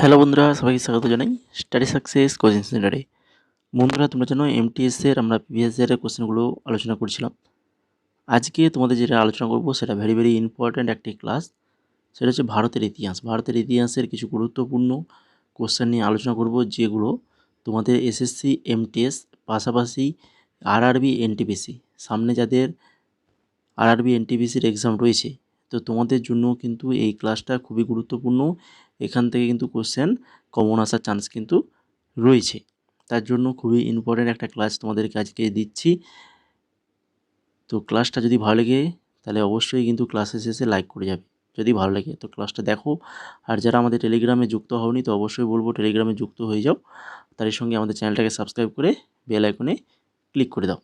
Hello বন্ধুরা, সবাইকে স্বাগত জানাই স্টাডি সাকসেস কোচিং সেন্টারে। বন্ধুরা, তোমরা জানো এমটিএসের আমরা প্রিভিয়াস ইয়ারের কোশ্চেনগুলো আলোচনা করছিলাম। আজকে তোমাদের যেটা আলোচনা করব সেটা ভেরি ভেরি ইম্পর্ট্যান্ট একটি ক্লাস। সেটা হচ্ছে ভারতের ইতিহাস। ভারতের ইতিহাসের কিছু গুরুত্বপূর্ণ কোশ্চেন নিয়ে আলোচনা করব, যেগুলো তোমাদের এসএসসি এমটিএস পাশাপাশি আরআরবি এনটিপিসি, সামনে যাদের আরআরবি এনটিপিসির এক্সাম রয়েছে, তো তোমাদের জন্য কিন্তু এই ক্লাসটা খুবই গুরুত্বপূর্ণ। এখান থেকে কিন্তু কোশ্চেন কমন আসার চান্স কিন্তু রয়েছে। তার জন্য খুবই ইম্পর্ট্যান্ট একটা ক্লাস তোমাদেরকে আজকে দিচ্ছি। তো ক্লাসটা যদি ভালো লাগে তাহলে অবশ্যই কিন্তু ক্লাসের শেষে লাইক করে যাবে। যদি ভালো লাগে তো ক্লাসটা দেখো। আর যারা আমাদের টেলিগ্রামে যুক্ত হওনি, তো অবশ্যই বলবো টেলিগ্রামে যুক্ত হয়ে যাও। তার সঙ্গে আমাদের চ্যানেলটাকে সাবস্ক্রাইব করে বেল আইকনে ক্লিক করে দাও।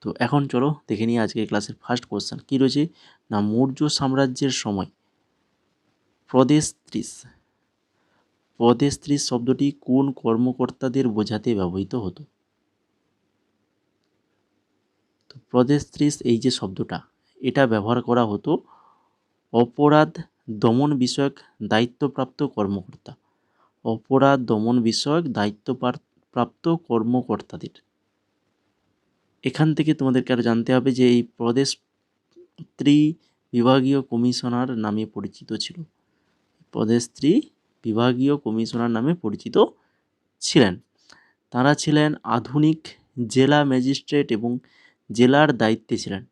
তো এখন চলো দেখে নিই আজকে ক্লাসের ফার্স্ট কোশ্চেন কী রয়েছে। না, মৌর্য সাম্রাজ্যের সময় প্রদেশ 30 প্রদেশ 30 শব্দটি কোন কর্মকর্তাদের বোঝাতে ব্যবহৃত হতো? তো প্রদেশ 30 এই যে শব্দটা, এটা ব্যবহার করা হতো অপরাধ দমন বিষয়ক দায়িত্বপ্রাপ্ত কর্মকর্তা, অপরাধ দমন বিষয়ক দায়িত্বপ্রাপ্ত কর্মকর্তাদের। এখান থেকে তোমাদেরকে আরও জানতে হবে যে এই প্রদেশ বিভাগীয় কমিশনার নামে পরিচিত ছিল। প্রদেশ বিভাগীয় কমিশনার নামে পরিচিত ছিলেন। তারা ছিলেন আধুনিক জেলা ম্যাজিস্ট্রেট এবং জেলার দায়িত্বে ছিলেন।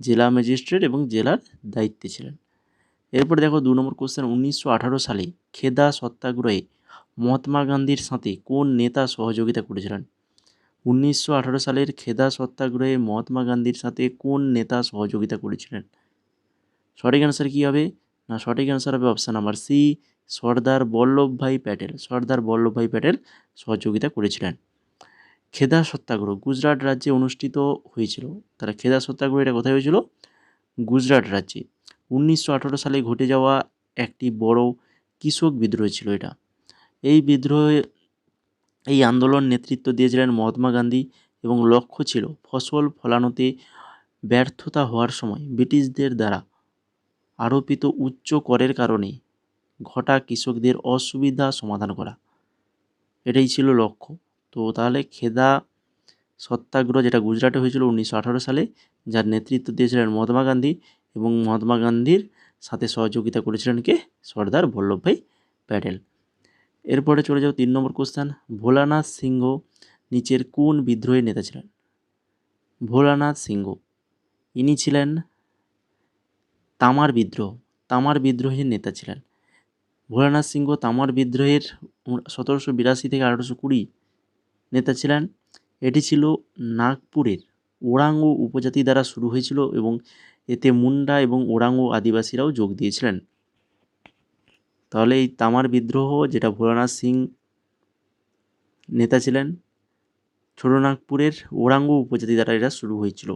জেলা ম্যাজিস্ট্রেট এবং জেলার দায়িত্বে ছিলেন। এরপরে দেখো 2 নম্বর কোশ্চেন, 1918 সালে খেদা সত্যাগ্রহে মহাত্মা গান্ধীর সাথে কোন নেতা সহযোগিতা করেছিলেন? 1918 সালের খেদা সত্যাগ্রহে মহাত্মা গান্ধীর সাথে কোন নেতা সহযোগিতা করেছিলেন? সঠিক অ্যান্সার কী হবে? না, সঠিক অ্যান্সার হবে option number C, Sardar Vallabhbhai Patel. Sardar Vallabhbhai Patel সহযোগিতা করেছিলেন। খেদা সত্যাগ্রহ গুজরাট রাজ্যে অনুষ্ঠিত হয়েছিল। তারা খেদা সত্যাগ্রহ এটা কোথায় হয়েছিল? গুজরাট রাজ্যে। 1918 সালে ঘটে যাওয়া একটি বড় কৃষক বিদ্রোহ ছিল এটা। এই আন্দোলন নেতৃত্ব দিয়েছিলেন মহাত্মা গান্ধী এবং লক্ষ্য ছিল ফসল ফলানোতে ব্যর্থতা হওয়ার সময় ব্রিটিশদের দ্বারা আরোপিত উচ্চ করের কারণে ঘটা কৃষকদের অসুবিধা সমাধান করা। এটাই ছিল লক্ষ্য। তো তাহলে খেদা সত্যাগ্রহ যেটা গুজরাটে হয়েছিল 1918 সালে, যার নেতৃত্ব দিয়েছিলেন মহাত্মা গান্ধী এবং মহাত্মা গান্ধীর সাথে সহযোগিতা করেছিলেন কে? সর্দার বল্লভভাই প্যাটেল। এরপরে চলে যাও 3 নম্বর কোশ্চেন, ভোলানাথ সিংহ নিচের কোন বিদ্রোহের নেতা ছিলেন? ভোলানাথ সিংহ ইনি ছিলেন তামার বিদ্রোহের নেতা ছিলেন। ভোলানাথ সিংহ তামার বিদ্রোহের 1782 থেকে 1820 নেতা ছিলেন। এটি ছিল নাগপুরের ওরাঙ্গ উপজাতি দ্বারা শুরু হয়েছিল এবং এতে মুন্ডা এবং ওরাঙ্গ আদিবাসীরাও যোগ দিয়েছিলেন। তাহলে এই তামার বিদ্রোহ, যেটা ভোলানাথ সিং নেতা ছিলেন, ছোটনাগপুরের ওরাঙ্গ উপজাতি দ্বারা এটা শুরু হয়েছিল।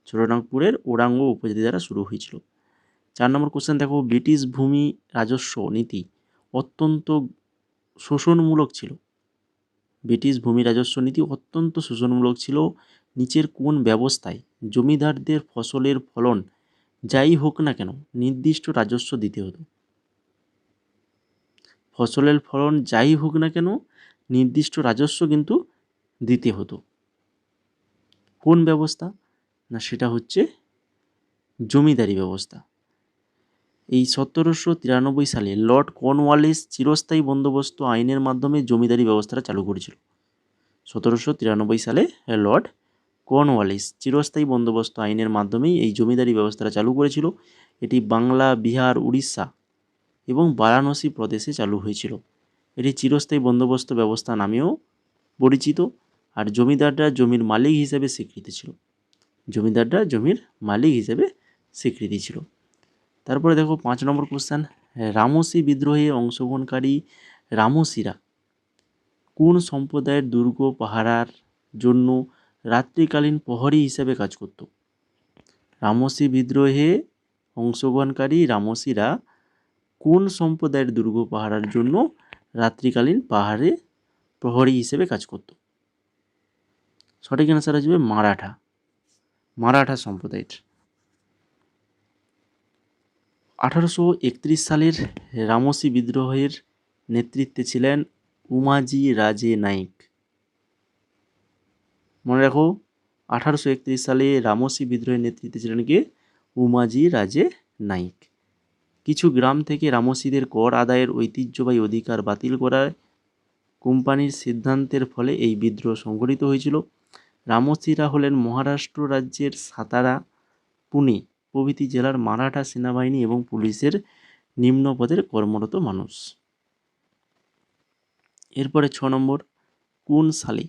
ছোটনাগপুরের ওরাঙ্গ উপজাতি দ্বারা শুরু হয়েছিল। 4 নম্বর কোশ্চেন দেখো, ব্রিটিশ ভূমি রাজস্ব নীতি অত্যন্ত শোষণমূলক ছিল। ব্রিটিশ ভূমি রাজস্ব নীতি অত্যন্ত শোষণমূলক ছিল। নিচের কোন ব্যবস্থায় জমিদারদের ফসলের ফলন যাই হোক না কেন নির্দিষ্ট রাজস্ব দিতে হতো? ফসলের ফলন যাই হোক না কেন নির্দিষ্ট রাজস্ব কিন্তু দিতে হতো। কোন ব্যবস্থা? না, সেটা হচ্ছে জমিদারি ব্যবস্থা। এই 1793 সালে লর্ড কর্নওয়ালিস চিরস্থায়ী বন্দোবস্ত আইনের মাধ্যমে জমিদারি ব্যবস্থাটা চালু করেছিল। 1793 সালে লর্ড কর্নওয়ালিস চিরস্থায়ী বন্দোবস্ত আইনের মাধ্যমেই এই জমিদারি ব্যবস্থাটা চালু করেছিল। এটি বাংলা, বিহার, উড়িষ্যা এবং বারাণসী প্রদেশে চালু হয়েছিল। এটি চিরস্থায়ী বন্দোবস্ত ব্যবস্থা নামেও পরিচিত। আর জমিদাররা জমির মালিক হিসেবে স্বীকৃতি ছিল। জমিদাররা জমির মালিক হিসেবে স্বীকৃতি ছিল। তারপরে দেখো 5 নম্বর কোশ্চেন, রামসি বিদ্রোহে অংশগ্রহণকারী রামসিরা কোন সম্প্রদায়ের দুর্গ পাহারার জন্য রাত্রিকালীন প্রহরী হিসেবে কাজ করত? রামসি বিদ্রোহে অংশগ্রহণকারী রামসিরা কোন সম্প্রদায়ের দুর্গ পাহারার জন্য রাত্রিকালীন প্রহরী হিসেবে কাজ করত? সঠিক অ্যান্সার আসবে মারাঠা সম্প্রদায়ের। 1831 সালের রামসি বিদ্রোহের নেতৃত্বে ছিলেন উমাজি রাজে নাইক। মনে রাখো 1831 সালে রামসি বিদ্রোহের নেতৃত্বে ছিলেন কে? উমাজি রাজে নাইক। কিছু গ্রাম থেকে রামসিদের কর আদায়ের ঐতিহ্যবাহী অধিকার বাতিল করায় কোম্পানির সিদ্ধান্তের ফলে এই বিদ্রোহ সংঘটিত হয়েছিল। রামসিরা হলেন মহারাষ্ট্র রাজ্যের সাতারা, পুনে প্রভৃতি জেলার মারাঠা সেনাবাহিনী এবং পুলিশের নিম্ন পদের কর্মরত মানুষ। এরপরে 6 নম্বর, কোন সালে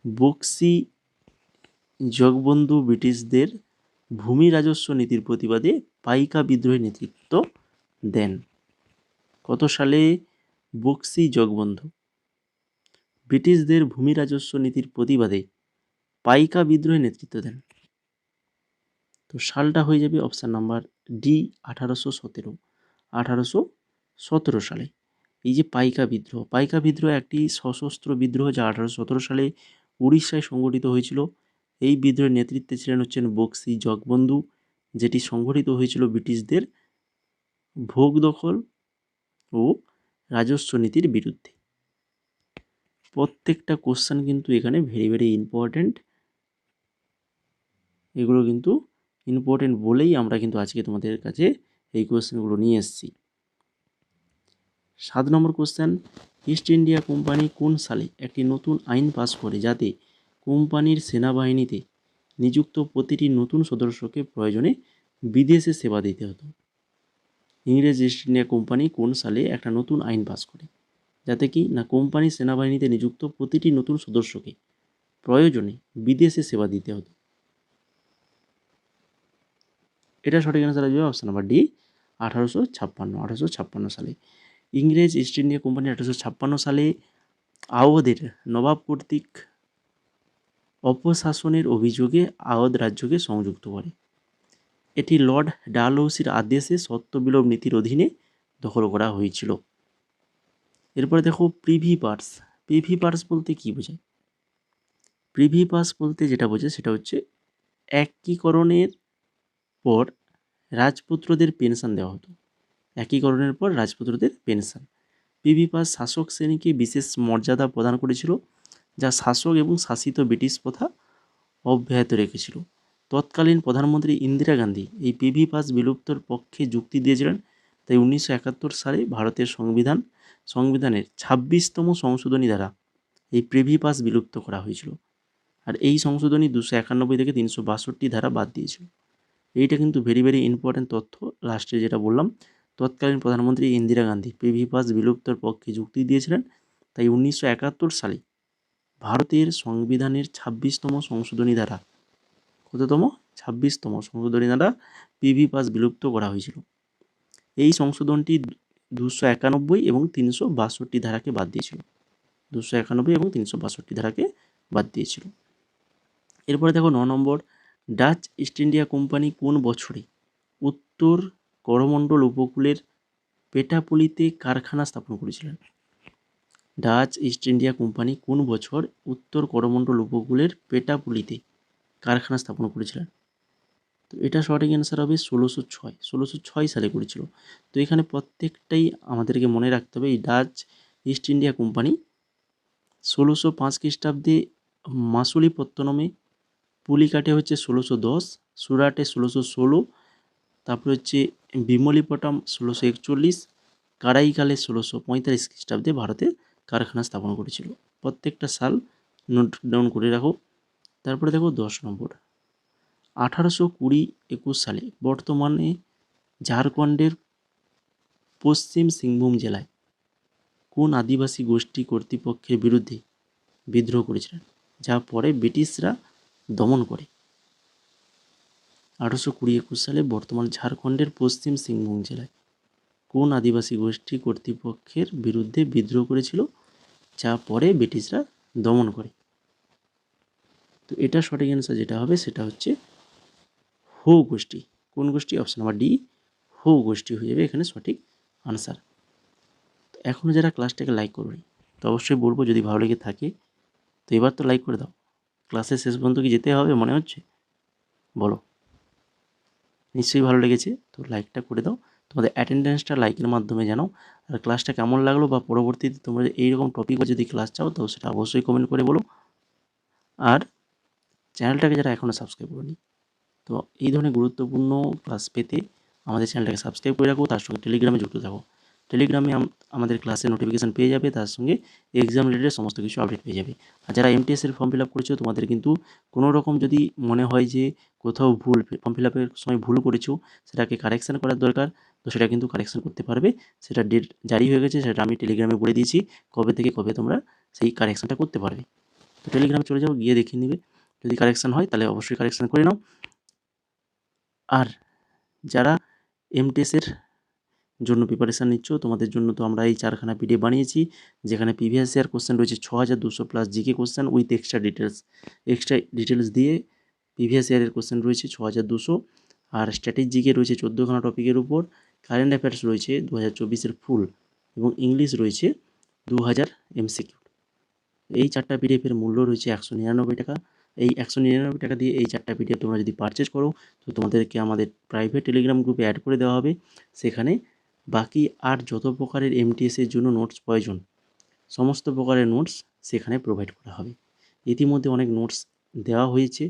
বক্সি জগবন্ধু ব্রিটিশদের ভূমি রাজস্ব নীতির প্রতিবাদে পাইকা বিদ্রোহের নেতৃত্ব দেন? কত সালে বক্সি জগবন্ধু ব্রিটিশদের ভূমি রাজস্ব নীতির প্রতিবাদে পাইকা বিদ্রোহের নেতৃত্ব দেন? তো সালটা হয়ে যাবে অপশান নাম্বার ডি 1817। 1817 সালে এই যে পাইকা বিদ্রোহ একটি সশস্ত্র বিদ্রোহ যা 1817 সালে উড়িষ্যায় সংগঠিত হয়েছিল। এই বিদ্রোহের নেতৃত্বে ছিলেন হচ্ছেন বক্সি জগবন্ধু, যেটি সংগঠিত হয়েছিল ব্রিটিশদের ভোগ দখল ও রাজস্ব নীতির বিরুদ্ধে। প্রত্যেকটা কোশ্চেন কিন্তু এখানে ভেরি ভেরি ইম্পর্ট্যান্ট। এগুলো কিন্তু ইম্পর্টেন্ট বলেই আমরা কিন্তু আজকে তোমাদের কাছে এই কোশ্চেনগুলো নিয়ে এসেছি। 7 নম্বর কোশ্চেন, ইস্ট ইন্ডিয়া কোম্পানি কোন সালে একটি নতুন আইন পাস করে যাতে কোম্পানির সেনাবাহিনীতে নিযুক্ত প্রতিটি নতুন সদস্যকে প্রয়োজনে বিদেশে সেবা দিতে হতো? ইংরেজ ইস্ট ইন্ডিয়া কোম্পানি কোন সালে একটা নতুন আইন পাস করে যাতে কি না কোম্পানি সেনাবাহিনীতে নিযুক্ত প্রতিটি নতুন সদস্যকে প্রয়োজনে বিদেশে সেবা দিতে হতো? এটা সঠিক অ্যান্সার আসবে অপশন নাম্বার ডি 1856 সালে। ইংরেজ ইস্ট ইন্ডিয়া কোম্পানি 1856 সালে আওধের নবাব কর্তৃক অপশাসনের অভিযোগে আওধ রাজ্যকে সংযুক্ত করে। এটি লর্ড ডালহৌসির আদেশে সত্ত্ব বিলোপ নীতির অধীনে দখল করা হয়েছিল। এরপরে দেখো প্রিভি পার্স। প্রিভি পার্স বলতে কি বোঝায়? প্রিভি পার্স বলতে যেটা বোঝায় সেটা হচ্ছে একীকরণের পর রাজপুত্রদের পেনশন দেওয়া হতো। একীকরণের পর রাজপুত্রদের পেনশন। প্রিভি পার্স শাসক শ্রেণীকে বিশেষ মর্যাদা প্রদান করেছিল, যা শাসক এবং শাসিত ব্রিটিশ প্রথা অব্যাহত রেখেছিল। তৎকালীন প্রধানমন্ত্রী ইন্দিরা গান্ধী এই প্রিভি পার্স বিলুপ্তর পক্ষে যুক্তি দিয়েছিলেন। তাই 1971 সালে ভারতের সংবিধানের 26তম সংশোধনী দ্বারা এই প্রিভি পার্স বিলুপ্ত করা হয়েছিল। আর এই সংশোধনী 291 থেকে 362 ধারা বাদ দিয়েছিল। এইটা কিন্তু ভেরি ভেরি ইম্পর্ট্যান্ট তথ্য। লাস্টে যেটা বললাম, তৎকালীন প্রধানমন্ত্রী ইন্দিরা গান্ধী প্রিভি পার্স বিলুপ্তর পক্ষে যুক্তি দিয়েছিলেন। তাই 1971 সালে ভারতের সংবিধানের 26তম সংশোধনী দ্বারা, কততম? 26তম সংশোধনী দ্বারা প্রিভি পার্স বিলুপ্ত করা হয়েছিল। এই সংশোধনটি 291 এবং 362 ধারাকে বাদ দিয়েছিল। 291 এবং 362 ধারাকে বাদ দিয়েছিল। এরপরে দেখো 9 নম্বর, ডাচ ইস্ট ইন্ডিয়া কোম্পানি কোন বছরে উত্তর করমণ্ডল উপকূলের পেটাপুলিতে কারখানা স্থাপন করেছিলেন? ডাচ ইস্ট ইন্ডিয়া কোম্পানি কোন বছর উত্তর করমণ্ডল উপকূলের পেটাপুলিতে কারখানা স্থাপন করেছিলেন? তো এটা সঠিক অ্যান্সার হবে 1606 সালে করেছিল। তো এখানে প্রত্যেকটাই আমাদেরকে মনে রাখতে হবে। এই ডাচ ইস্ট ইন্ডিয়া কোম্পানি 1605 খ্রিস্টাব্দে মাসুলিপত্তনমে, পুলিকাটে হচ্ছে 1610, সুরাটে 1616, তারপরে হচ্ছে বিমলিপটম 1641, কারাইকালে 1645 খ্রিস্টাব্দে ভারতে কারখানা স্থাপন করেছিল। প্রত্যেকটা সাল নোট ডাউন করে রাখো। তারপরে দেখো 10 নম্বর, 1820-21 সালে বর্তমানে ঝাড়খণ্ডের পশ্চিম সিংভূম জেলায় কোন আদিবাসী গোষ্ঠী কর্তৃপক্ষের বিরুদ্ধে বিদ্রোহ করেছিলেন, যা পরে ব্রিটিশরা দমন করে? 1820-21 সালে বর্তমান ঝাড়খণ্ডের পশ্চিম সিংভূম জেলায় কোন আদিবাসী গোষ্ঠী কর্তৃপক্ষের বিরুদ্ধে বিদ্রোহ করেছিল, যা পরে ব্রিটিশরা দমন করে? তো এটা সঠিক অ্যান্সার যেটা হবে সেটা হচ্ছে হো গোষ্ঠী। কোন গোষ্ঠী? অপশন নাম্বার ডি, হো গোষ্ঠী হয়ে যাবে এখানে সঠিক আনসার। তো এখনও যারা ক্লাসটাকে লাইক করবে তো অবশ্যই বলবো, যদি ভালো লেগে থাকে তো এবার তো লাইক করে দাও। ক্লাসের শেষ পর্যন্ত কি যেতে হবে মনে হচ্ছে? বলো, নিশ্চয়ই ভালো লেগেছে, তো লাইকটা করে দাও। তোমাদের অ্যাটেন্ডেন্সটা লাইকের মাধ্যমে জানাও। আর ক্লাসটা কেমন লাগলো বা পরবর্তীতে তোমরা এইরকম টপিকও যদি ক্লাস চাও তো সেটা অবশ্যই কমেন্ট করে বলো। আর চ্যানেলটাকে যারা এখনও সাবস্ক্রাইব করোনি, তো এই ধরনের গুরুত্বপূর্ণ ক্লাস পেতে আমাদের চ্যানেলটাকে সাবস্ক্রাইব করে রাখো, তার সঙ্গে টেলিগ্রামে যুক্ত থাকো। টেলিগ্রামে আমাদের ক্লাসের নোটিফিকেশান পেয়ে যাবে, তার সঙ্গে এক্সাম রিলেটেড সমস্ত কিছু আপডেট পেয়ে যাবে। আর যারা এমটিএসের ফর্ম ফিল আপ করেছো, তোমাদের কিন্তু কোনো রকম যদি মনে হয় যে কোথাও ভুল, ফর্ম ফিল আপের সময় ভুল করেছো, সেটাকে কারেকশান করার দরকার, তো সেটা কিন্তু কারেকশান করতে পারবে। সেটা ডেট জারি হয়ে গেছে, সেটা আমি টেলিগ্রামে বলে দিয়েছি কবে থেকে কবে তোমরা সেই কারেকশানটা করতে পারবে। তো টেলিগ্রামে চলে যাও, গিয়ে দেখে নিবে, যদি কারেকশান হয় তাহলে অবশ্যই কারেকশান করে নাও। আর যারা এমটিএসের জন্য প্রিপারেশান নিচ্ছ, তোমাদের জন্য তো আমরা এই 4খানা পিডিএফ বানিয়েছি, যেখানে প্রিভিয়াস ইয়ার কোশ্চেন রয়েছে 6200 plus GK question with extra details দিয়ে প্রিভিয়াস ইয়ারের কোশ্চেন রয়েছে 6200। আর স্ট্র্যাটেজিকে রয়েছে 14খানা টপিকের উপর, কারেন্ট অ্যাফেয়ার্স রয়েছে 2024-এর ফুল, এবং ইংলিশ রয়েছে 2000 এমসিকিউ। এই 4টা পিডিএফের মূল্য রয়েছে 199 টাকা। এই 199 টাকা দিয়ে এই 4টা পিডিএফ তোমরা যদি পারচেজ করো, তো তোমাদেরকে আমাদের প্রাইভেট টেলিগ্রাম গ্রুপে অ্যাড করে দেওয়া হবে। সেখানে বাকি আর যত প্রকারের এমটিএসের জন্য নোটস প্রয়োজন, সমস্ত প্রকারের নোটস সেখানে প্রোভাইড করা হবে। ইতিমধ্যে অনেক নোটস দেওয়া হয়েছে,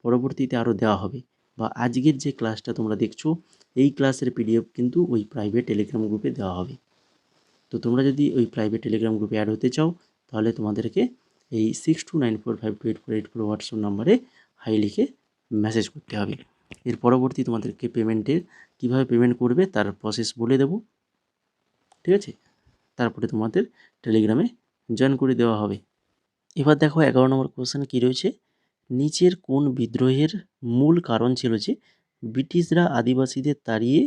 পরবর্তীতে আরও দেওয়া হবে। বা আজকের যে ক্লাসটা তোমরা দেখছো, এই ক্লাসের পিডিএফ কিন্তু ওই প্রাইভেট টেলিগ্রাম গ্রুপে দেওয়া হবে। তো তোমরা যদি ওই প্রাইভেট টেলিগ্রাম গ্রুপে অ্যাড হতে চাও, তাহলে তোমাদেরকে এই 6294528484 হোয়াটসঅ্যাপ নাম্বারে হাই লিখে মেসেজ করতে হবে। এর পরবর্তী তোমাদেরকে কীভাবে পেমেন্ট করবে তার প্রসেস বলে দেবো, ঠিক আছে? তারপরে তোমাদের টেলিগ্রামে জয়েন করে দেওয়া হবে। এবার দেখো 11 নম্বর কোশ্চেন কী রয়েছে, নিচের কোন বিদ্রোহের মূল কারণ ছিল যে ব্রিটিশরা আদিবাসীদের তাড়িয়ে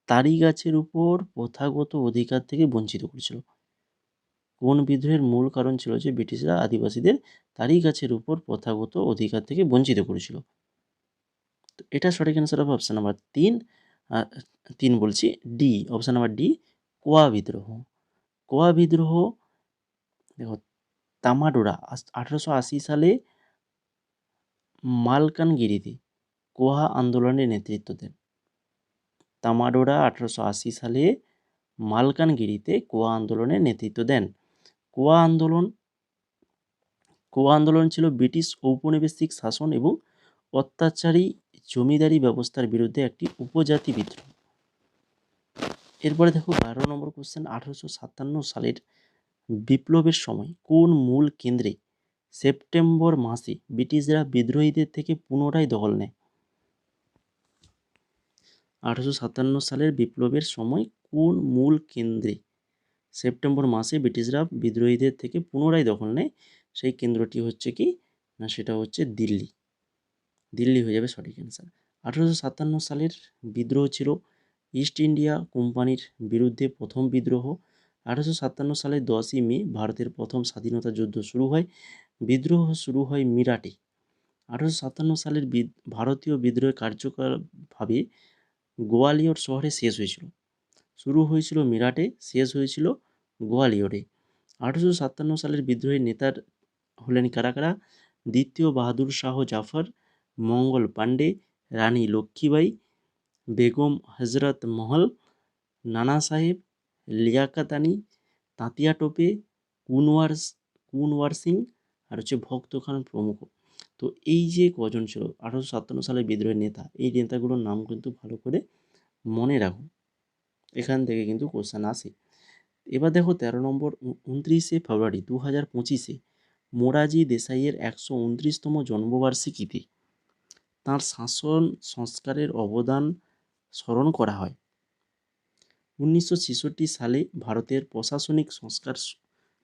তাড়ি গাছের উপর প্রথাগত অধিকার থেকে বঞ্চিত করেছিল? কোন বিদ্রোহের মূল কারণ ছিল যে ব্রিটিশরা আদিবাসীদের তাড়ি গাছের উপর প্রথাগত অধিকার থেকে বঞ্চিত করেছিল? তো এটা সঠিক অ্যান্সার হবে অপশান নাম্বার 3 বলছি ডি, অপশান নাম্বার ডি, কোয়া বিদ্রোহ। কোয়া বিদ্রোহ দেখো, তামাডোরা 1880 সালে মালকানগিরিতে কোয়া আন্দোলনের নেতৃত্ব দেন। তামাডোরা 1880 সালে মালকানগিরিতে কোয়া আন্দোলনের নেতৃত্ব দেন। কোয়া আন্দোলন ছিল ব্রিটিশ ঔপনিবেশিক শাসন এবং অত্যাচারী জমিদারি ব্যবস্থার বিরুদ্ধে একটি উপজাতি বিদ্রোহ। এরপরে দেখো 12 নম্বর কোশ্চেন, 1857 সালের বিপ্লবের সময় কোন মূল কেন্দ্রে সেপ্টেম্বর মাসে ব্রিটিশরা বিদ্রোহীদের থেকে পুনরায় দখল নেয়? 1857 সালের বিপ্লবের সময় কোন মূল কেন্দ্রে সেপ্টেম্বর মাসে ব্রিটিশরা বিদ্রোহীদের থেকে পুনরায় দখল নেয়? সেই কেন্দ্রটি হচ্ছে কি না, সেটা হচ্ছে দিল্লি। দিল্লি হয়ে যাবে সঠিক অ্যান্সার। 1857 সালের বিদ্রোহ ছিল ইস্ট ইন্ডিয়া কোম্পানির বিরুদ্ধে প্রথম বিদ্রোহ। 1857 সালের 10ই মে ভারতের প্রথম স্বাধীনতা যুদ্ধ শুরু হয়। বিদ্রোহ শুরু হয় মিরাটে। 1857 সালের ভারতীয় বিদ্রোহ কার্যকরভাবে গোয়ালিয়র শহরে শেষ হয়েছিল। শুরু হয়েছিল মিরাটে, শেষ হয়েছিল গোয়ালিয়রে। 1857 সালের বিদ্রোহের নেতার হলেন কারা কারা? দ্বিতীয় বাহাদুর শাহ জাফর, মঙ্গল পাণ্ডে, রানী লক্ষ্মীবাই, বেগম হজরত মহল, নানা সাহেব, লিয়াকত আলী, তাঁতিয়া টোপে, কুনওয়ার সিং, আর হচ্ছে ভক্ত খান প্রমুখ। তো এই যে কজন ছিল 1857 সালের বিদ্রোহের নেতা, এই নেতাগুলোর নাম কিন্তু ভালো করে মনে রাখুন, এখান থেকে কিন্তু কোশ্চেন আসে। এবার দেখো 13 নম্বর, 29শে ফেব্রুয়ারি 2025-এ মোরারজি দেসাইয়ের 129তম জন্মবার্ষিকীতে তাঁর শাসন সংস্কারের অবদান স্মরণ করা হয়। 1966 সালে ভারতের প্রশাসনিক সংস্কার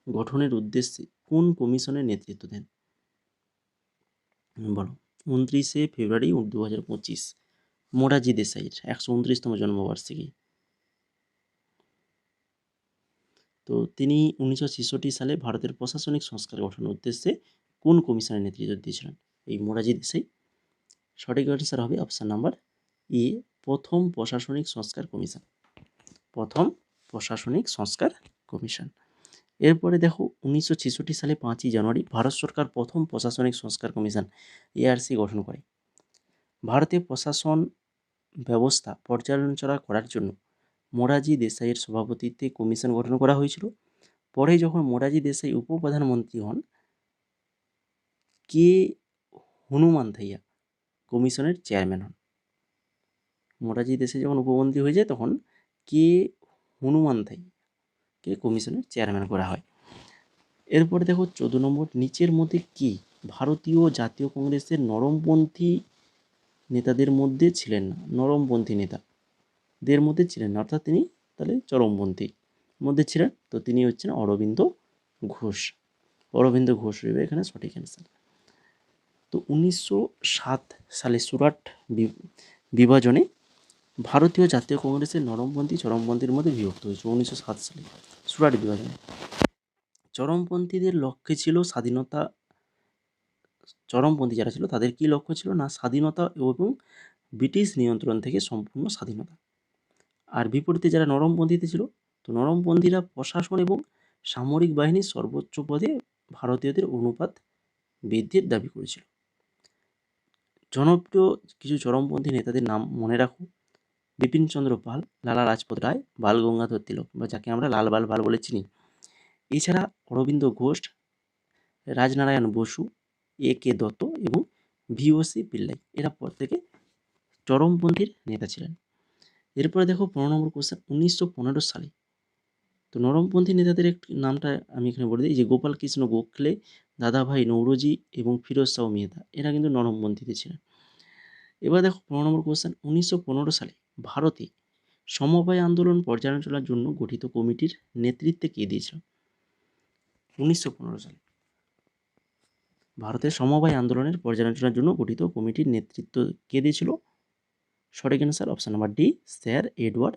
গঠনের উদ্দেশ্যে কোন কমিশনের নেতৃত্ব দেন? বলো। 29শে ফেব্রুয়ারি 2025 মোরারজি দেসাইয়ের 129তম জন্মবার্ষিকী। তো তিনি 1966 সালে ভারতের প্রশাসনিক সংস্কার গঠনের উদ্দেশ্যে কোন কমিশনের নেতৃত্ব দিয়েছিলেন? এই মোরারজি দেসাই। সঠিক অ্যান্সার হবে অপশান নাম্বার এ, প্রথম প্রশাসনিক সংস্কার কমিশন। প্রথম প্রশাসনিক সংস্কার কমিশন। এরপরে দেখো 1966 সালে 5ই জানুয়ারি ভারত সরকার প্রথম প্রশাসনিক সংস্কার কমিশন এআরসি গঠন করে। ভারতে প্রশাসন ব্যবস্থা পর্যালোচনা করার জন্য মোরারজি দেশাইয়ের সভাপতিত্বে কমিশন গঠন করা হয়েছিল। পরে যখন মোরারজি দেশাই উপপ্রধানমন্ত্রী হন, কে হনুমান্থাইয়া কমিশনের চেয়ারম্যান হন। মোরারজি দেশাই যখন উপমন্ত্রী হয়ে যায় তখন কে হনুমান্থাইয়াকে কমিশনের চেয়ারম্যান করা হয়। এরপরে দেখো 14 নম্বর, নিচের মধ্যে কি ভারতীয় জাতীয় কংগ্রেসের নরমপন্থী নেতাদের মধ্যে ছিলেন না? নরমপন্থী নেতাদের মধ্যে ছিলেন না, অর্থাৎ তিনি তাহলে চরমপন্থীর মধ্যে ছিলেন। তো তিনি হচ্ছেন অরবিন্দ ঘোষ। অরবিন্দ ঘোষ রইবে এখানে সঠিক অ্যান্সার। তো 1907 সালে সুরাট বিভাজনে ভারতীয় জাতীয় কংগ্রেসের নরমপন্থী চরমপন্থীর মধ্যে বিভক্ত হয়েছে 1907 সালে সুরাট বিভাজনে। চরমপন্থীদের লক্ষ্যে ছিল স্বাধীনতা। চরমপন্থী যারা ছিল তাদের কি লক্ষ্য ছিল না স্বাধীনতা এবং ব্রিটিশ নিয়ন্ত্রণ থেকে সম্পূর্ণ স্বাধীনতা। আর বিপরীতে যারা নরমপন্থীতে ছিল, তো নরমপন্থীরা প্রশাসন এবং সামরিক বাহিনীর সর্বোচ্চ পদে ভারতীয়দের অনুপাত বৃদ্ধির দাবি করেছিল। জনপ্রিয় কিছু চরমপন্থী নেতাদের নাম মনে রাখো: বিপিনচন্দ্র পাল, লালা লাজপত রায়, বাল গঙ্গাধর তিলক বা যাকে আমরা লাল বাল বাল বলে চিনি। এছাড়া অরবিন্দ ঘোষ, রাজনারায়ণ বসু, এ কে দত্ত এবং ভিওসি পিল্লাই, এরা প্রত্যেকে চরমপন্থীর নেতা ছিলেন। এরপরে দেখো 15 নম্বর কোশ্চেন, 1915 সালে তো নরমপন্থী নেতাদের একটি নামটা আমি এখানে বলে দিই, যে গোপাল কৃষ্ণ গোখলে, দাদাভাই নৌরোজি এবং ফিরোজ শাহ মেহতা, এরা কিন্তু নরমপন্থীতে ছিলেন। এবার দেখো 15 নম্বর কোশ্চেন, 1915 সালে ভারতে সমবায় আন্দোলন পর্যালোচনার জন্য গঠিত কমিটির নেতৃত্বে কে দিয়েছিল? 1915 সালে ভারতের সমবায় আন্দোলনের পর্যালোচনার জন্য গঠিত কমিটির নেতৃত্ব কে দিয়েছিল? সঠিক answer option number D, sir Edward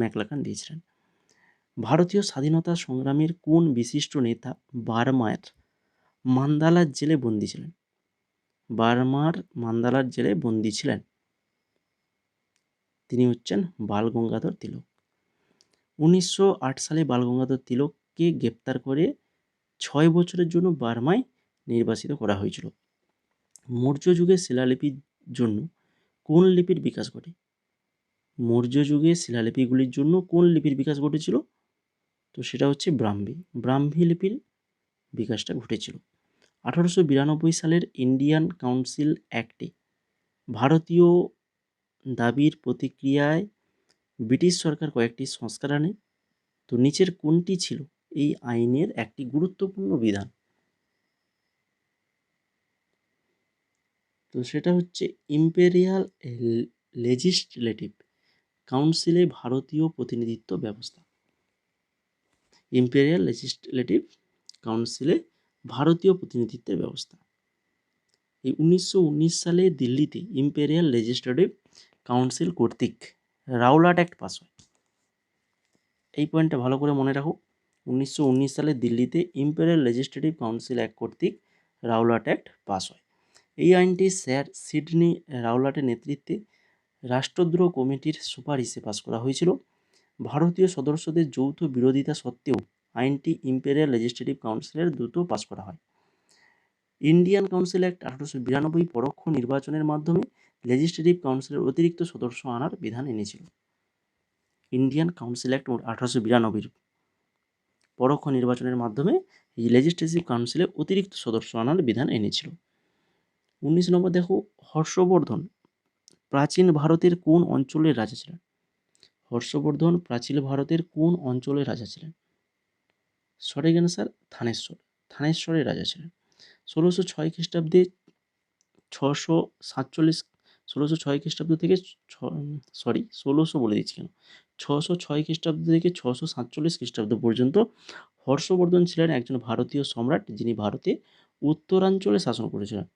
McLachlan দিয়েছিলেন। ভারতীয় স্বাধীনতা সংগ্রামের কোন বিশিষ্ট নেতা বার্মার মান্দালার জেলে বন্দী ছিলেন? বার্মার মান্দালার জেলে বন্দী ছিলেন, তিনি হচ্ছেন বাল গঙ্গাধর তিলক। 1908 সালে বাল গঙ্গাধর তিলককে গ্রেপ্তার করে 6 বছরের জন্য বার্মায় নির্বাসিত করা হয়েছিল। মৌর্য যুগের শিলালিপির জন্য কোন লিপির বিকাশ ঘটে? মৌর্য যুগের শিলালিপিগুলির জন্য কোন লিপির বিকাশ ঘটেছিল? তো সেটা হচ্ছে ব্রাহ্মী লিপির বিকাশটা ঘটেছিল। 1892 সালের ইন্ডিয়ান কাউন্সিল অ্যাক্টে ভারতীয় দাবির প্রতিক্রিয়ায় ব্রিটিশ সরকার কয়েকটি সংস্কার আনে। তো নিচের কোনটি ছিল এই আইনের একটি গুরুত্বপূর্ণ বিধান? তো সেটা হচ্ছে ইম্পেরিয়াল লেজিসলেটিভ কাউন্সিলে ভারতীয় প্রতিনিধিত্ব ব্যবস্থা। ইম্পেরিয়াল লেজিসলেটিভ কাউন্সিলে ভারতীয় প্রতিনিধিত্বের ব্যবস্থা। এই 1919 সালে দিল্লিতে ইম্পেরিয়াল লেজিসলেটিভ কাউন্সিল কর্তৃক রাওলাট অ্যাক্ট পাস হয়। এই পয়েন্টটা ভালো করে মনে রাখো, 1919 সালে দিল্লিতে ইম্পেরিয়াল লেজিসলেটিভ কাউন্সিল অ্যাক্ট কর্তৃক রাওলাট অ্যাক্ট পাস হয়। এই আইনটি স্যার সিডনি রাওলাটের নেতৃত্বে রাষ্ট্রদ্রোহ কমিটির সুপারিশে পাস করা হয়েছিল। ভারতীয় সদস্যদের যৌথ বিরোধিতা সত্ত্বেও আইনটি ইম্পেরিয়াল লেজিসলেটিভ কাউন্সিলের দ্রুত পাস করা হয়। ইন্ডিয়ান কাউন্সিল অ্যাক্ট 1892 পরোক্ষ নির্বাচনের মাধ্যমে লেজিসলেটিভ কাউন্সিলের অতিরিক্ত সদস্য আনার বিধান এনেছিল। ইন্ডিয়ান কাউন্সিল অ্যাক্ট 1892 পরোক্ষ নির্বাচনের মাধ্যমে এই লেজিসলেটিভ কাউন্সিলে অতিরিক্ত সদস্য আনার বিধান এনেছিল। 19 নম্বর দেখো, হর্ষবর্ধন প্রাচীন ভারতের কোন অঞ্চলের রাজা ছিলেন? হর্ষবর্ধন প্রাচীন ভারতের কোন অঞ্চলের রাজা ছিলেন? সঠিক অ্যান্সার থানেশ্বরের রাজা ছিলেন। 1606 খ্রিস্টাব্দে 647 1606 খ্রিস্টাব্দ থেকে 1600 বলে দিচ্ছি কেন 606 খ্রিস্টাব্দ থেকে 647 খ্রিস্টাব্দ পর্যন্ত হর্ষবর্ধন ছিলেন একজন ভারতীয় সম্রাট, যিনি ভারতে উত্তরাঞ্চলে শাসন করেছিলেন।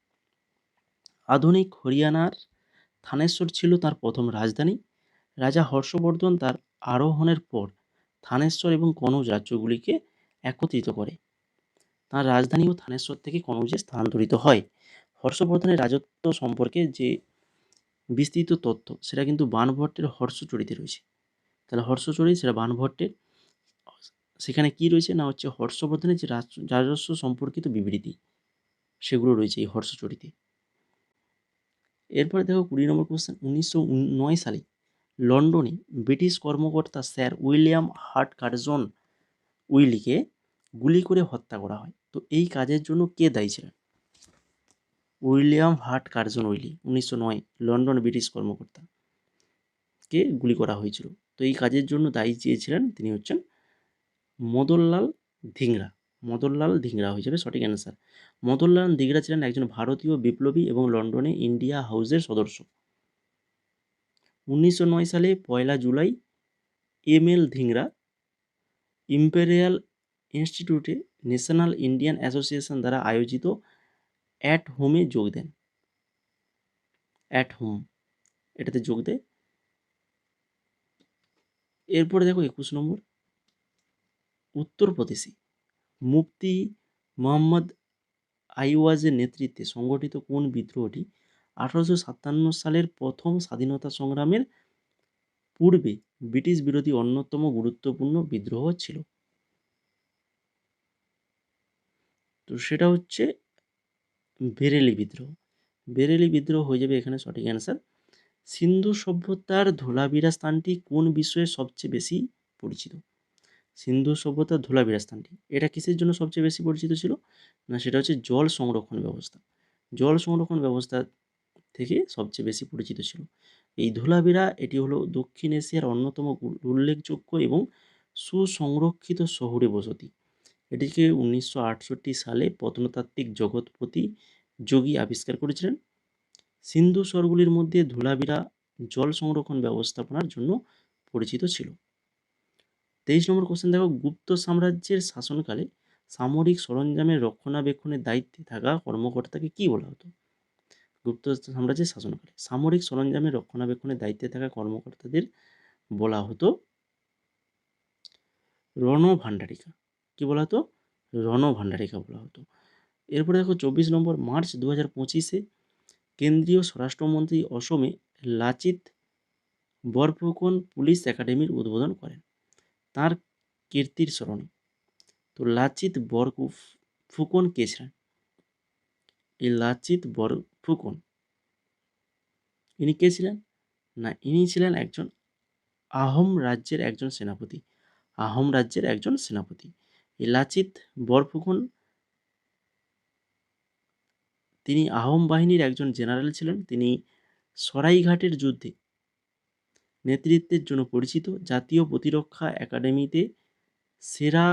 আধুনিক হরিয়ানার থানেশ্বর ছিল তার প্রথম রাজধানী। রাজা হর্ষবর্ধন তার আরোহণের পর থানেশ্বর এবং কনৌজ রাজ্যগুলিকে একত্রিত করে। তার রাজধানীও থানেশ্বর থেকে কনৌজে স্থানান্তরিত হয়। হর্ষবর্ধনের রাজত্ব সম্পর্কে যে বিস্তৃত তথ্য সেটা কিন্তু বাণভট্টের হর্ষচরিতে রয়েছে। তাহলে হর্ষচরিত সেটা বাণভট্টের, সেখানে কি রয়েছে না হচ্ছে হর্ষবর্ধনের যে রাজস্ব সম্পর্কিত বিবৃতি সেগুলো রয়েছে এই হর্ষচরিতে। এরপরে দেখো 20 নম্বর কোশ্চেন, 1909 সালে লন্ডনে ব্রিটিশ কর্মকর্তা স্যার উইলিয়াম হার্ট কার্জন উইলিকে গুলি করে হত্যা করা হয়। তো এই কাজের জন্য কে দায়ী ছিলেন? William Hart Curzon Wyllie 1909 London British কর্মকর্তাকে গুলি করা হয়েছিল। তো এই কাজের জন্য দায়ী চেয়েছিলেন তিনি হচ্ছেন মদনলাল ধিংরা। মদনলাল ধিংরা হয়ে যাবে সঠিক অ্যান্সার। মদনলাল ধিংরা ছিলেন একজন ভারতীয় বিপ্লবী এবং লন্ডনে ইন্ডিয়া হাউসের সদস্য। 1909 সালে 1 জুলাই এম.এল. ধিংরা ইম্পেরিয়াল ইনস্টিটিউটে ন্যাশনাল ইন্ডিয়ান অ্যাসোসিয়েশন দ্বারা আয়োজিত অ্যাট হোমে যোগ দেন। অ্যাট হোম এটাতে যোগ দেয়। এরপরে দেখো 21 নম্বর, উত্তরপ্রদেশে মুফতি মোহাম্মদ আইওয়াজের নেতৃত্বে সংগঠিত কোন বিদ্রোহটি 1857 সালের প্রথম স্বাধীনতা সংগ্রামের পূর্বে ব্রিটিশ বিরোধী অন্যতম গুরুত্বপূর্ণ বিদ্রোহ ছিল? তো সেটা হচ্ছে বেরেলি বিদ্রোহ। বেরেলি বিদ্রোহ হয়ে যাবে এখানে সঠিক অ্যান্সার। সিন্ধু সভ্যতার ধোলাবিরা স্থানটি কোন বিষয়ে সবচেয়ে বেশি পরিচিত? সিন্ধু সভ্যতার ধোলাবিরা স্থানটি এটা কিসের জন্য সবচেয়ে বেশি পরিচিত ছিল? না সেটা হচ্ছে জল সংরক্ষণ ব্যবস্থা। জল সংরক্ষণ ব্যবস্থা থেকে সবচেয়ে বেশি পরিচিত ছিল। এই ধোলাবিরা এটি হলো দক্ষিণ এশিয়ার অন্যতম উল্লেখযোগ্য এবং সুসংরক্ষিত শহুরে বসতি। এটিকে 1968 সালে প্রত্নতাত্ত্বিক জগৎপতি যোগী আবিষ্কার করেছিলেন। সিন্ধু স্বরগুলির মধ্যে ধোলাবিরা জল সংরক্ষণ ব্যবস্থাপনার জন্য পরিচিত ছিল। 23 নম্বর কোশ্চেন দেখো, গুপ্ত সাম্রাজ্যের শাসনকালে সামরিক সরঞ্জামের রক্ষণাবেক্ষণের দায়িত্বে থাকা কর্মকর্তাকে কি বলা হতো? গুপ্ত সাম্রাজ্যের শাসনকালে সামরিক সরঞ্জামের রক্ষণাবেক্ষণের দায়িত্বে থাকা কর্মকর্তাদের বলা হতো রণভাণ্ডারিকা। কি বলা হতো? রণভাণ্ডারিকা বলা হতো। এরপরে দেখো 24 নম্বর, মার্চ 2025-এ কেন্দ্রীয় স্বরাষ্ট্রমন্ত্রী অসমে লাচিত বরফুকন পুলিশ একাডেমির উদ্বোধন করেন তার কীর্তির স্মরণে। তো লাচিত বরফুকন কে ছিলেন? এই লাচিত বরফুকন ইনি কে ছিলেন? না ইনি ছিলেন একজন আহোম রাজ্যের একজন সেনাপতি। আহোম রাজ্যের একজন সেনাপতি। এই লাচিত বরফুকন তিনি আহোম বাহিনীর একজন জেনারেল ছিলেন। তিনি সরাইঘাটের যুদ্ধে নেতৃত্বের জন্য পরিচিত। জাতীয় প্রতিরক্ষা একাডেমিতে সেরা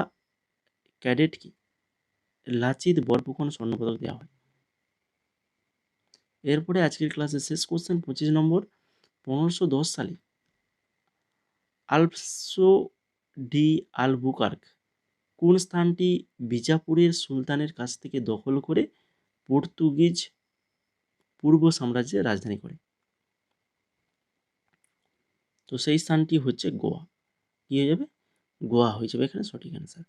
ক্যাডেটকে লাচিত বরফুকন স্বর্ণপদক দেওয়া হয়। এরপরে আজকের ক্লাসের শেষ কোশ্চেন 25 নম্বর, 1510 সালে আলফসো ডি আলবুকার্ক কোন স্থানটি বিজাপুরের সুলতানের কাছ থেকে দখল করে পর্তুগিজ পূর্ব সাম্রাজ্যের রাজধানী করে? তো সেই স্থানটি হচ্ছে গোয়া। কি হয়ে যাবে? গোয়া হয়ে যাবে এখানে সঠিক অ্যান্সার।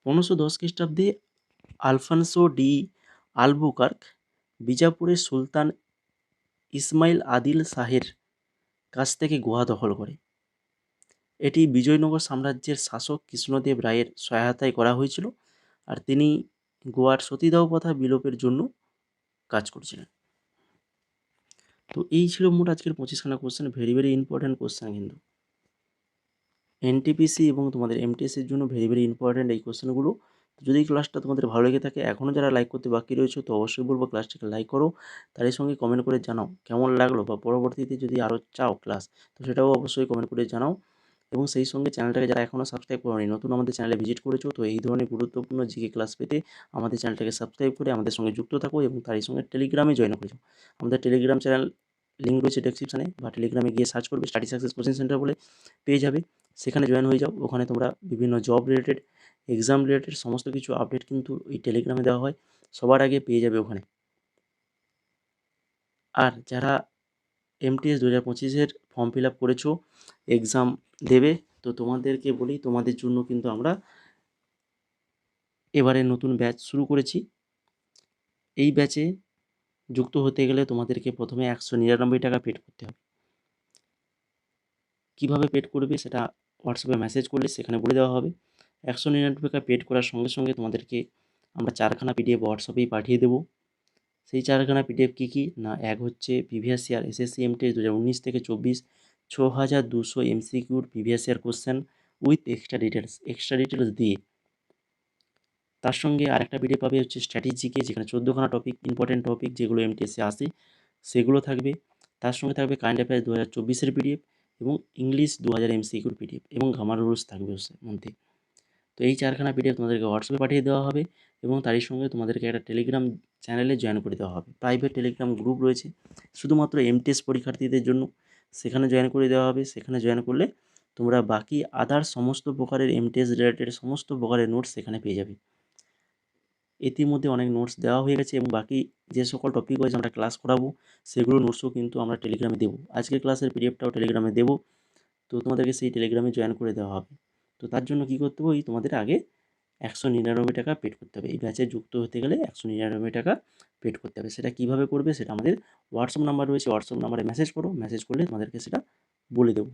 1510 খ্রিস্টাব্দে আলফানসো ডি আলবুকার্ক বিজাপুরের সুলতান ইসমাইল আদিল শাহের কাছ থেকে গোয়া দখল করে। এটি বিজয়নগর সাম্রাজ্যের শাসক কৃষ্ণদেব রায়ের সহায়তায় করা হয়েছিল, আর তিনি গোয়ার সতীদাহ প্রথা বিলোপের জন্য কাজ করছিলেন। তো এই ছিল মোট আজকের 25খানা question, very very important question কিন্তু এনটিপিসি এবং তোমাদের এমটিএসের জন্য ভেরি ভেরি ইম্পর্ট্যান্ট এই কোশ্চেনগুলো। যদি ক্লাসটা তোমাদের ভালো লেগে থাকে, এখনও যারা লাইক করতে বাকি রয়েছে তো অবশ্যই বলবো ক্লাসটিকে লাইক করো, তারই সঙ্গে কমেন্ট করে জানাও কেমন লাগলো, বা পরবর্তীতে যদি আরও চাও ক্লাস তো সেটাও অবশ্যই কমেন্ট করে জানাও। এবং সেই সঙ্গে চ্যানেলটাকে যারা এখনও সাবস্ক্রাইব করোনি, নতুন আমাদের চ্যানেলে ভিজিট করেছো, তো এই ধরনের গুরুত্বপূর্ণ জিকে ক্লাস পেতে আমাদের চ্যানেলটাকে সাবস্ক্রাইব করে আমাদের সঙ্গে যুক্ত থাকো, এবং তারই সঙ্গে টেলিগ্রামে জয়েন করেছো। আমাদের টেলিগ্রাম চ্যানেল লিঙ্ক রয়েছে ডেসক্রিপশানে, বা টেলিগ্রামে গিয়ে সার্চ করবে স্টাডি সাকসেস কোচিং সেন্টার বলে পেয়ে যাবে, সেখানে জয়েন হয়ে যাও। ওখানে তোমরা বিভিন্ন জব রিলেটেড, এক্সাম রিলেটেড সমস্ত কিছু আপডেট কিন্তু এই টেলিগ্রামে দেওয়া হয়, সবার আগে পেয়ে যাবে ওখানে। আর যারা এমটিএস 2025-এর ফর্ম ফিল আপ করেছো, এক্সাম দেবে, তো তোমাদেরকে বলি তোমাদের জন্য কিন্তু আমরা এবারে নতুন ব্যাচ শুরু করেছি। এই ব্যাচে যুক্ত হতে গেলে তোমাদেরকে প্রথমে 199 টাকা পেড করতে হবে। কীভাবে পেড করবে সেটা হোয়াটসঅ্যাপে মেসেজ করলে সেখানে বলে দেওয়া হবে। 199 টাকা পেড করার সঙ্গে সঙ্গে তোমাদেরকে আমরা 4খানা পিডিএফ হোয়াটসঅ্যাপেই পাঠিয়ে দেবো। সেই 4খানা পিডিএফ কী কী? না, এক হচ্ছে প্রিভিয়াস ইয়ার এসএসসি এমটিএস 2019 থেকে 24 6200 এমসিকিউর previous year question with extra details দিয়ে। তার সঙ্গে আরেকটা ভিডিও পাবে হচ্ছে স্ট্র্যাটেজিকে, যেখানে 14খানা টপিক, ইম্পর্টেন্ট টপিক যেগুলো এমটিএসে আসে সেগুলো থাকবে। তার সঙ্গে থাকবে কারেন্ট অ্যাফেয়ার্স 2024-এর পিডিএফ এবং ইংলিশ 2000 এমসিকিউর পিডিএফ এবং গ্রামার রুলস থাকবে ওর মধ্যে। তো এই 4খানা পিডিএফ তোমাদেরকে হোয়াটসঅ্যাপে পাঠিয়ে দেওয়া হবে এবং তারই সঙ্গে তোমাদেরকে একটা টেলিগ্রাম চ্যানেলে জয়েন করে দেওয়া হবে। প্রাইভেট টেলিগ্রাম গ্রুপ রয়েছে শুধুমাত্র এমটিএস পরীক্ষার্থীদের জন্য, সেখানে জয়েন করে দেওয়া হবে। সেখানে জয়েন করলে তোমরা বাকি আদার্স সমস্ত প্রকারের এমটিএস রিলেটেড সমস্ত প্রকারের নোটস সেখানে পেয়ে যাবে। ইতিমধ্যে অনেক নোটস দেওয়া হয়ে গেছে এবং বাকি যে সকল টপিক ওয়াইজ আমরা ক্লাস করাবো সেগুলো নোটসও কিন্তু আমরা টেলিগ্রামে দেবো। আজকের ক্লাসের পিডিএফটাও টেলিগ্রামে দেবো, তো তোমাদেরকে সেই টেলিগ্রামে জয়েন করে দেওয়া হবে। তো তার জন্য কী করতে হবে, তোমাদের আগে 199 টাকা পেড করতে হবে। এই ব্যাচে যুক্ত হতে গেলে 199 টাকা পেড করতে হবে। সেটা কীভাবে করবে সেটা আমাদের হোয়াটসঅ্যাপ নাম্বার রয়েছে, হোয়াটসঅ্যাপ নাম্বারে মেসেজ করো, মেসেজ করলে তোমাদেরকে সেটা বলে দেবো।